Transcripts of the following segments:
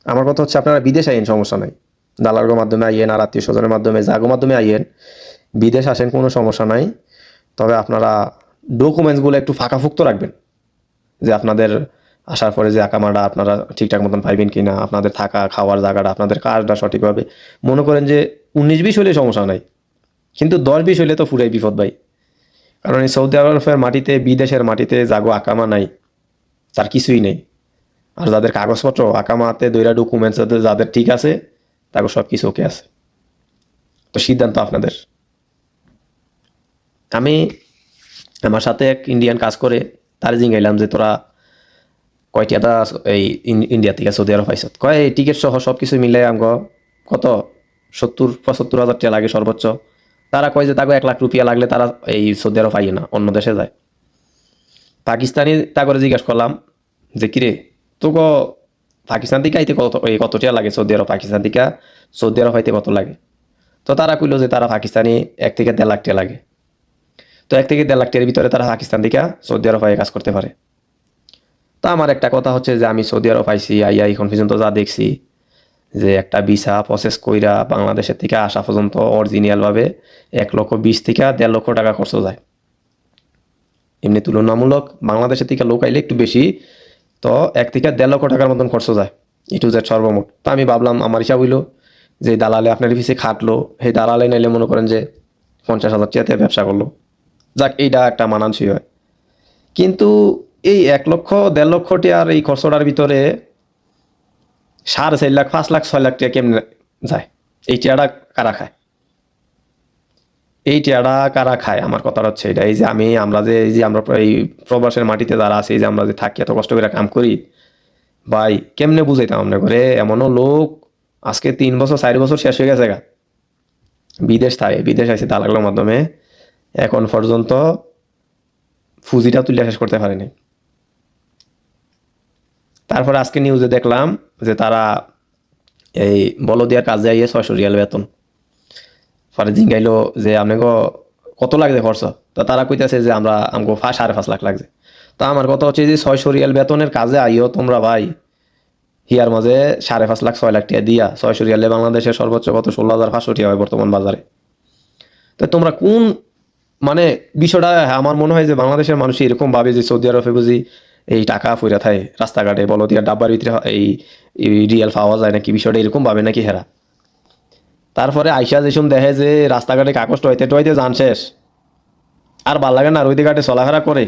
আমার কথা হচ্ছে আপনারা বিদেশ আইন, সমস্যা নাই। দালালগোর মাধ্যমে আইয়েন আর আত্মীয় স্বজনের মাধ্যমে জাগো মাধ্যমে আইয়েন, বিদেশ আসেন, কোনো সমস্যা নাই। তবে আপনারা ডকুমেন্টসগুলো একটু ফাঁকাফুক্ত রাখবেন, যে আপনাদের আসার পরে যে আকামাটা আপনারা ঠিকঠাক মতন পাইবেন কিনা, আপনাদের থাকা খাওয়ার জায়গাটা, আপনাদের কাজটা সঠিকভাবে। মনে করেন যে 19-20 হলে সমস্যা নাই, কিন্তু 10-20 হইলে তো পুরাই বিপদ ভাই। কারণ এই সৌদি আরবের মাটিতে, বিদেশের মাটিতে জাগো আকামা নাই, তার কিছুই নেই। আর যাদের কাগজপত্র আকামাতে দইরা ডকুমেন্টস যাদের ঠিক আছে, তাকে সব কিছু ওকে আছে। তো সিদ্ধান্ত আপনাদের। আমি আমার সাথে এক ইন্ডিয়ান কাজ করে, তার জিঙ্গাইলাম যে তোরা কয়টা এই ইন্ডিয়া থেকে সৌদি আরব পাইছত। কয় এই টিকিট সহ সব কিছু মিলাই আম কত 70-75 হাজার টাকা লাগে সর্বোচ্চ। তারা কয় যে তাকে 1 লাখ রুপিয়া লাগলে তারা এই সৌদি আরব পাইয়ে না, অন্য দেশে যায়। পাকিস্তানি তা করে জিজ্ঞাসা করলাম যে কিরে তোকে পাকিস্তান থেকে আইতে কত টাকা লাগে সৌদি আরব, পাকিস্তান থেকে সৌদি আরব হইতে কত লাগে। তো তারা কইলো যে তারা পাকিস্তানি 1 থেকে 1.5 লাখ টাকা লাগে। তো 1 থেকে 1.5 লাখ টাকার ভিতরে তারা পাকিস্তান থেকে সৌদি আরব হয়ে কাজ করতে পারে। তা আমার একটা কথা হচ্ছে যে আমি সৌদি আরব আইছি, আইয়া এখন পর্যন্ত যা দেখছি, যে একটা ভিসা প্রসেস কইরা বাংলাদেশের থেকে আসা পর্যন্ত অরিজিনালভাবে 1,20,000 থেকে 1.5 লক্ষ টাকা খরচ যায়। এমনি তুলনামূলক বাংলাদেশের থেকে লোক আইলে একটু বেশি, তো 1 থেকে 1.5 লক্ষ টাকার মতন খরচ যায় A to Z সর্বমোট। তো আমি ভাবলাম, আমার হিসাব হইলো যে দালালে আপনার পিছিয়ে খাটলো, সেই দালালে নাইলে মনে করেন যে 50,000 টাকাতে ব্যবসা করলো, যাক এইটা একটা মানানসই হয়। কিন্তু এই 1 লক্ষ 1.5 লক্ষ টাকার এই খরচটার ভিতরে 4.5 লাখ 5 লাখ 6 লাখ টাকা কেমনে যায়? এই টাকাটা কারা খায়? এই টাকাটা কারা খায়? আমার কথাটা হচ্ছে এটা। এই যে আমরা যে এই যে আমরা এই প্রবাসের মাটিতে যারা আছি, এই যে আমরা যে থাকি এত কষ্ট করে কাম করি, ভাই কেমনে বুঝাইতাম আমরা করে? এমনও লোক আজকে 3 বছর 4 বছর শেষ হয়ে গেছে গা, বিদেশ থাকে, বিদেশ আছে দালালের মাধ্যমে, এখন পর্যন্ত ফুজিটা তুলে শেষ করতে পারেনি। তারপরে আজকে নিউজে দেখলাম যে তারা এই বলদিয়ার কাজে আইয়ে 600 রিয়াল বেতন। পরে জিঙ্গাইলো যে আপনাকে কত লাগছে খরচ? তো তারা কইতেছে যে আমগো 5.5 লাখ লাগছে। তো আমার কথা হচ্ছে যে 600 রিয়াল বেতনের কাজে আইও তোমরা ভাই, হিয়ার মাঝে 5.5 লাখ 6 লাখ টাকা দিয়া 600 রিয়ালে বাংলাদেশের সর্বোচ্চ কত 16,500 টাকা হয় বর্তমান বাজারে। তো তোমরা কোন মানে বিষয়টা, আমার মনে হয় যে বাংলাদেশের মানুষ এরকম ভাবে যে সৌদি আরবে বুঝি এই টাকা ফইরা থাকে রাস্তাঘাটে, বলদিয়া ডাব্বার ভিতরে এই রিয়াল পাওয়া যায় নাকি, বিষয়টা এরকম ভাবে নাকি হেরা। তারপরে আইসা যেসব দেখে যে রাস্তাঘাটে কাগজ টয়তে টয়তে যান শেষ, আর ভাল লাগে না, রইতে ঘাটে চলাফেরা করে,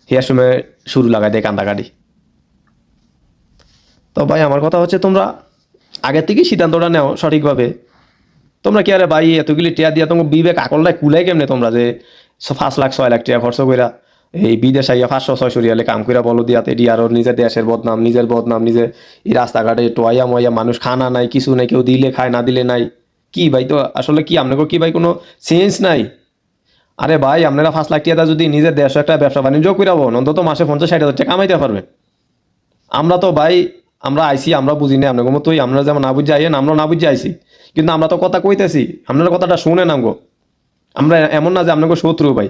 হিয়ার সময় শুরু লাগাই দেয় কান্দাকাটি। তো ভাই আমার কথা হচ্ছে তোমরা আগের থেকেই সিদ্ধান্তটা নেও সঠিকভাবে। তোমরা কি আরে ভাই এতগুলি টিয়া দিয়া তোমার বিবেক আকলটাই কুলাই কেমনে তোমরা যে 5 লাখ 6 লাখ টাকা খরচ কইরা এই বিদেশ আইয়া 500-600 রিয়ালে কাম কইরা বলো দিয়াতে এটি আরো নিজের দেশের বদনাম, নিজের বদনাম, নিজের এই রাস্তাঘাটে টোয়াইয়া ময়া মানুষ খানা নাই, কিছু নাই, কেউ দিলে খায় না দিলে নাই। কি ভাই, তো আসলে কি আপনাকে কি ভাই কোনো সেন্স নাই? আরে ভাই আপনারা 5 লাখ টাকা যদি নিজের দেশে একটা ব্যবসা বাণিজ্য কইরা হন, অন্তত মাসে 50-60 হাজার টাকা কামাইতে পারবেন। আমরা তো ভাই, আমরা আইছি, আমরা বুঝি না আপনার মতোই, আমরা যেমন না বুঝে আইয়েন, আমরা না বুঝে আইছি, কিন্তু আমরা তো কথা কইতেছি, আপনারা কথাটা শুনে নামগো। আমরা এমন না যে আপনাকে শত্রু ভাই,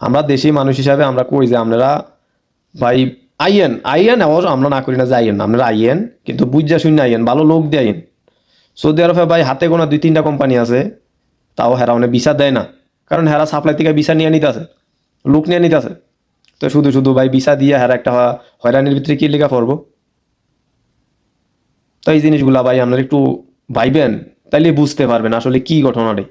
আমরা দেশি মানুষ হিসাবে আমরা কই যে আপনারা ভাই আইয়েন আইয়েন, অবশ্য আমরা না করি না যে আইয়েন, আপনারা আইয়েন, কিন্তু বুঝা শুনে আইয়েন, ভালো লোক দিয়ে আইয়েন। সৌদি আরবে ভাই হাতে গোনা 2-3টা কোম্পানি আছে, তাও হেরা মানে ভিসা দেয় না, কারণ হেরা সাপ্লাই থেকে ভিসা নিয়ে নিতে আছে, লোক নিয়ে নিতে আছে। তো শুধু শুধু ভাই ভিসা দিয়ে হেরা একটা হয়রানির ভিতরে কি লেখা পড়বো? তো এই জিনিসগুলা ভাই আপনারা একটু ভাইবেন, তাইলে বুঝতে পারবেন আসলে কি ঘটনাটাই।